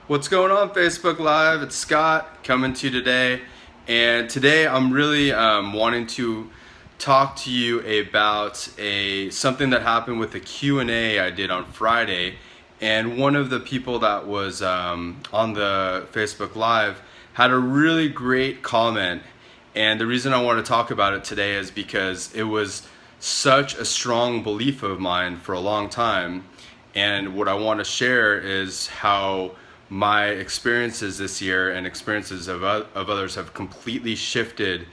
What's going on, Facebook Live? It's Scott coming to you today, and today I'm really wanting to talk to you about something that happened with the Q&A I did on Friday, and one of the people that was on the Facebook Live had a really great comment, and the reason I want to talk about it today is because it was such a strong belief of mine for a long time, and what I want to share is how my experiences this year and experiences of others have completely shifted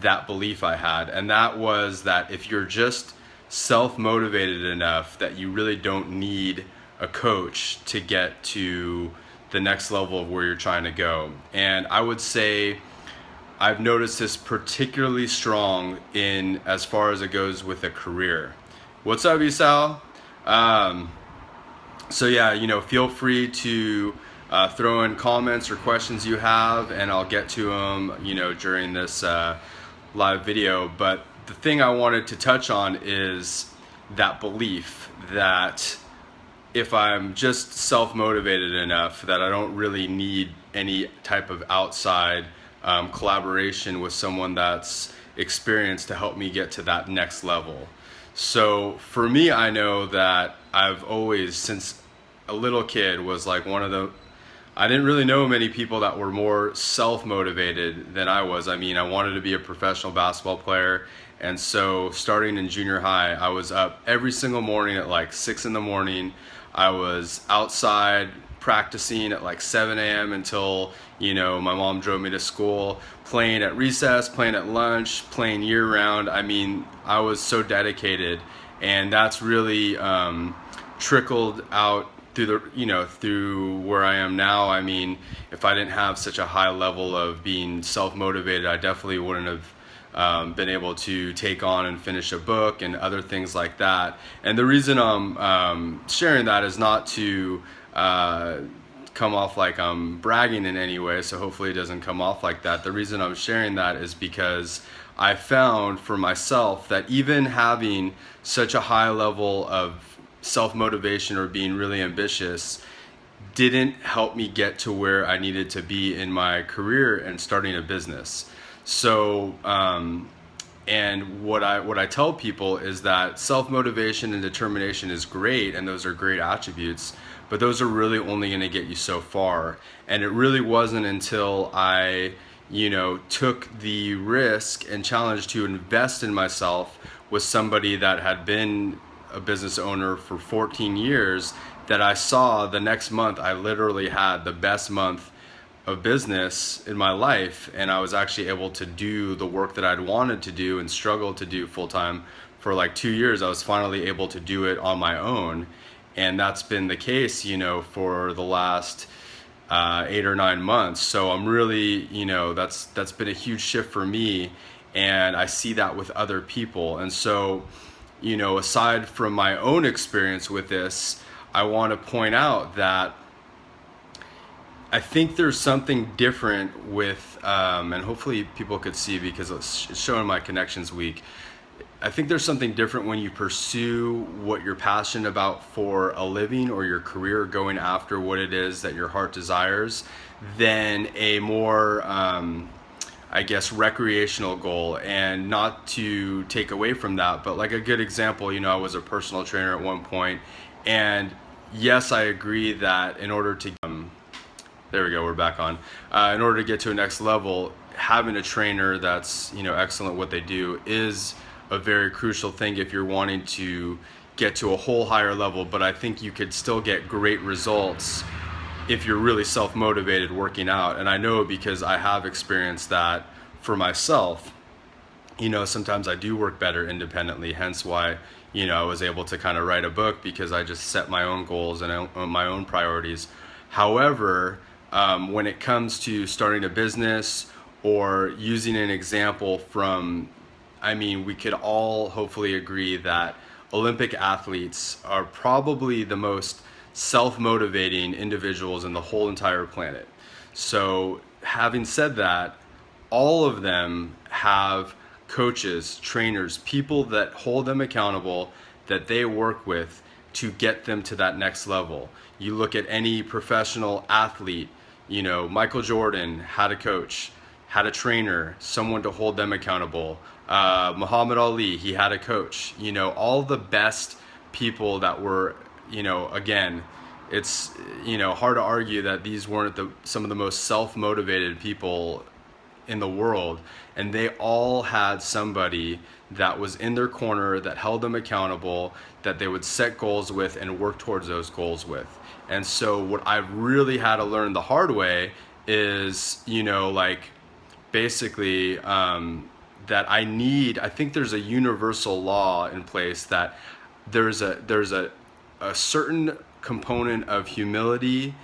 that belief I had. And that was that if you're just self-motivated enough, that you really don't need a coach to get to the next level of where you're trying to go. And I would say I've noticed this particularly strong in as far as it goes with a career. What's up, Isal? So yeah, feel free to throw in comments or questions you have, and I'll get to them, during this live video. But the thing I wanted to touch on is that belief that if I'm just self-motivated enough, that I don't really need any type of outside collaboration with someone that's experienced to help me get to that next level. So for me, I know that I've always, since a little kid, was like I didn't really know many people that were more self-motivated than I was. I mean, I wanted to be a professional basketball player, and so starting in junior high, I was up every single morning at like 6 in the morning. I was outside practicing at like 7 a.m. until, my mom drove me to school, playing at recess, playing at lunch, playing year round. I mean, I was so dedicated, and that's really trickled out through where I am now. I mean, if I didn't have such a high level of being self-motivated, I definitely wouldn't have been able to take on and finish a book and other things like that. And the reason I'm sharing that is not to come off like I'm bragging in any way, so hopefully it doesn't come off like that. The reason I'm sharing that is because I found for myself that even having such a high level of self-motivation or being really ambitious didn't help me get to where I needed to be in my career and starting a business. So and what I tell people is that self-motivation and determination is great, and those are great attributes, but those are really only going to get you so far. And it really wasn't until I took the risk and challenge to invest in myself with somebody that had been a business owner for 14 years that I saw the next month I literally had the best month of business in my life, and I was actually able to do the work that I'd wanted to do and struggled to do full time for like 2 years. I was finally able to do it on my own, and that's been the case for the last 8 or 9 months. So I'm really, that's been a huge shift for me, and I see that with other people. And so aside from my own experience with this, I want to point out that I think there's something different with, and hopefully people could see because it's showing my connections weak. I think there's something different when you pursue what you're passionate about for a living or your career, going after what it is that your heart desires, than a more recreational goal. And not to take away from that, but like a good example, I was a personal trainer at one point, and yes, I agree that in order to, there we go, we're back on, in order to get to a next level, having a trainer that's, excellent at what they do is a very crucial thing if you're wanting to get to a whole higher level. But I think you could still get great results if you're really self-motivated working out. And I know because I have experienced that for myself. Sometimes I do work better independently, hence why, I was able to kind of write a book, because I just set my own goals and my own priorities. However, when it comes to starting a business or using an example from, we could all hopefully agree that Olympic athletes are probably the most self-motivating individuals in the whole entire planet. So having said that, all of them have coaches, trainers, people that hold them accountable, that they work with to get them to that next level. You look at any professional athlete, you know, Michael Jordan had a coach, had a trainer, someone to hold them accountable. Muhammad Ali, he had a coach. You know, all the best people that were, you know, again, it's, you know, hard to argue that these weren't some of the most self-motivated people in the world, and they all had somebody that was in their corner that held them accountable, that they would set goals with and work towards those goals with. And so what I've really had to learn the hard way is, you know, like basically that I think there's a universal law in place that there's a certain component of humility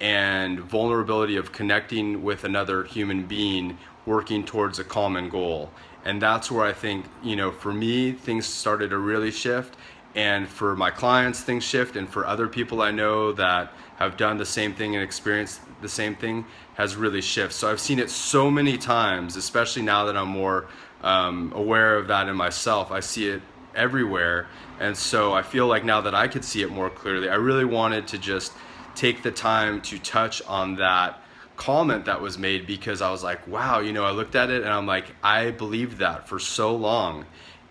and vulnerability of connecting with another human being working towards a common goal. And that's where I think, you know, for me, things started to really shift, and for my clients, things shift, and for other people I know that have done the same thing and experienced the same thing has really shifted. So I've seen it so many times, especially now that I'm more aware of that in myself. I see it everywhere. And so I feel like now that I could see it more clearly, I really wanted to just take the time to touch on that comment that was made, because I was like, wow, you know, I looked at it and I'm like, I believed that for so long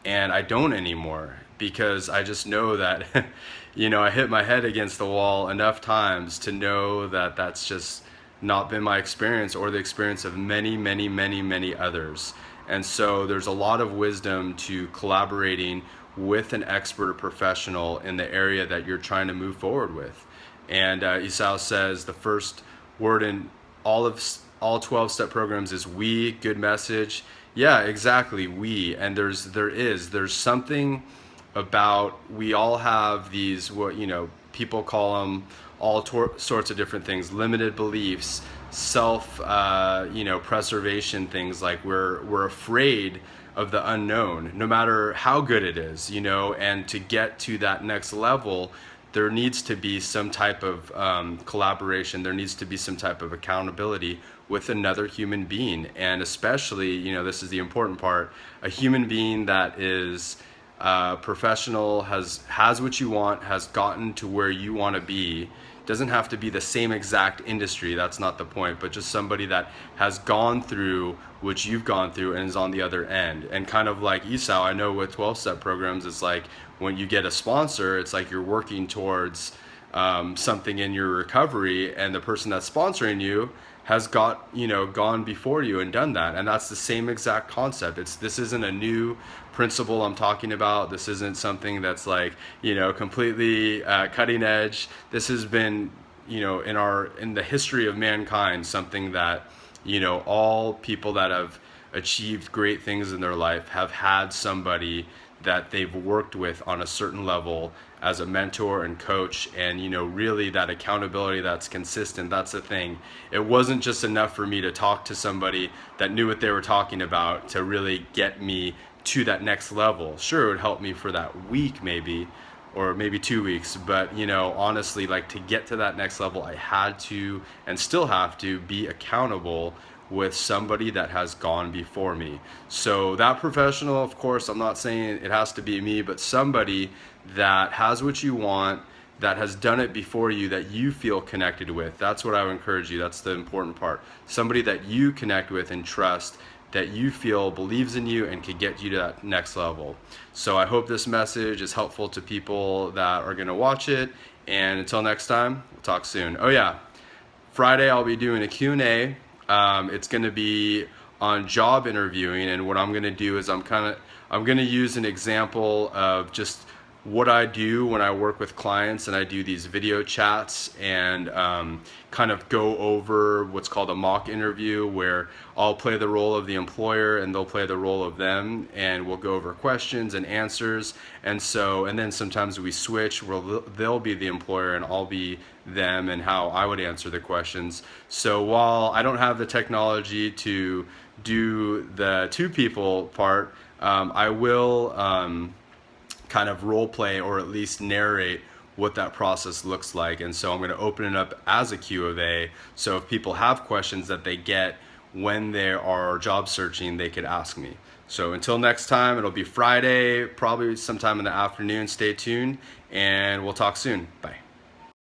and I don't anymore, because I just know that you know, I hit my head against the wall enough times to know that that's just not been my experience or the experience of many others. And so there's a lot of wisdom to collaborating with an expert or professional in the area that you're trying to move forward with. And Esau says the first word in all 12-step programs is we. Good message. Yeah, exactly, we. And there's something about, we all have these, what, you know, people call them all sorts of different things, limited beliefs, self you know, preservation things, like we're afraid of the unknown no matter how good it is, you know. And to get to that next level, there needs to be some type of collaboration. There needs to be some type of accountability with another human being. And especially, you know, this is the important part, a human being that is professional, has what you want, has gotten to where you want to be. Doesn't have to be the same exact industry, that's not the point, but just somebody that has gone through what you've gone through and is on the other end. And kind of like Esau, I know with 12-step programs, it's like when you get a sponsor, it's like you're working towards something in your recovery, and the person that's sponsoring you has gone before you and done that. And that's the same exact concept. This isn't a new principle I'm talking about. This isn't something that's like, you know, completely cutting edge. This has been, you know, in the history of mankind, something that, you know, all people that have achieved great things in their life have had somebody that they've worked with on a certain level as a mentor and coach. And, you know, really that accountability that's consistent, that's the thing. It wasn't just enough for me to talk to somebody that knew what they were talking about to really get me to that next level. Sure, it would help me for that week maybe, or maybe 2 weeks, but, you know, honestly, like, to get to that next level, I had to, and still have to, be accountable with somebody that has gone before me. So that professional, of course, I'm not saying it has to be me, but somebody that has what you want, that has done it before you, that you feel connected with. That's what I would encourage you. That's the important part. Somebody that you connect with and trust, that you feel believes in you and can get you to that next level. So I hope this message is helpful to people that are going to watch it. And until next time, we'll talk soon. Oh yeah, Friday I'll be doing a Q&A. It's going to be on job interviewing, and what I'm going to do is I'm going to use an example of just what I do when I work with clients, and I do these video chats and kind of go over what's called a mock interview, where I'll play the role of the employer and they'll play the role of them, and we'll go over questions and answers. And then sometimes we switch, where they'll be the employer and I'll be them, and how I would answer the questions. So while I don't have the technology to do the two people part, I will kind of role play, or at least narrate what that process looks like. And so I'm going to open it up as a Q of A, so if people have questions that they get when they are job searching, they could ask me. So until next time, it'll be Friday, probably sometime in the afternoon. Stay tuned, and we'll talk soon. Bye.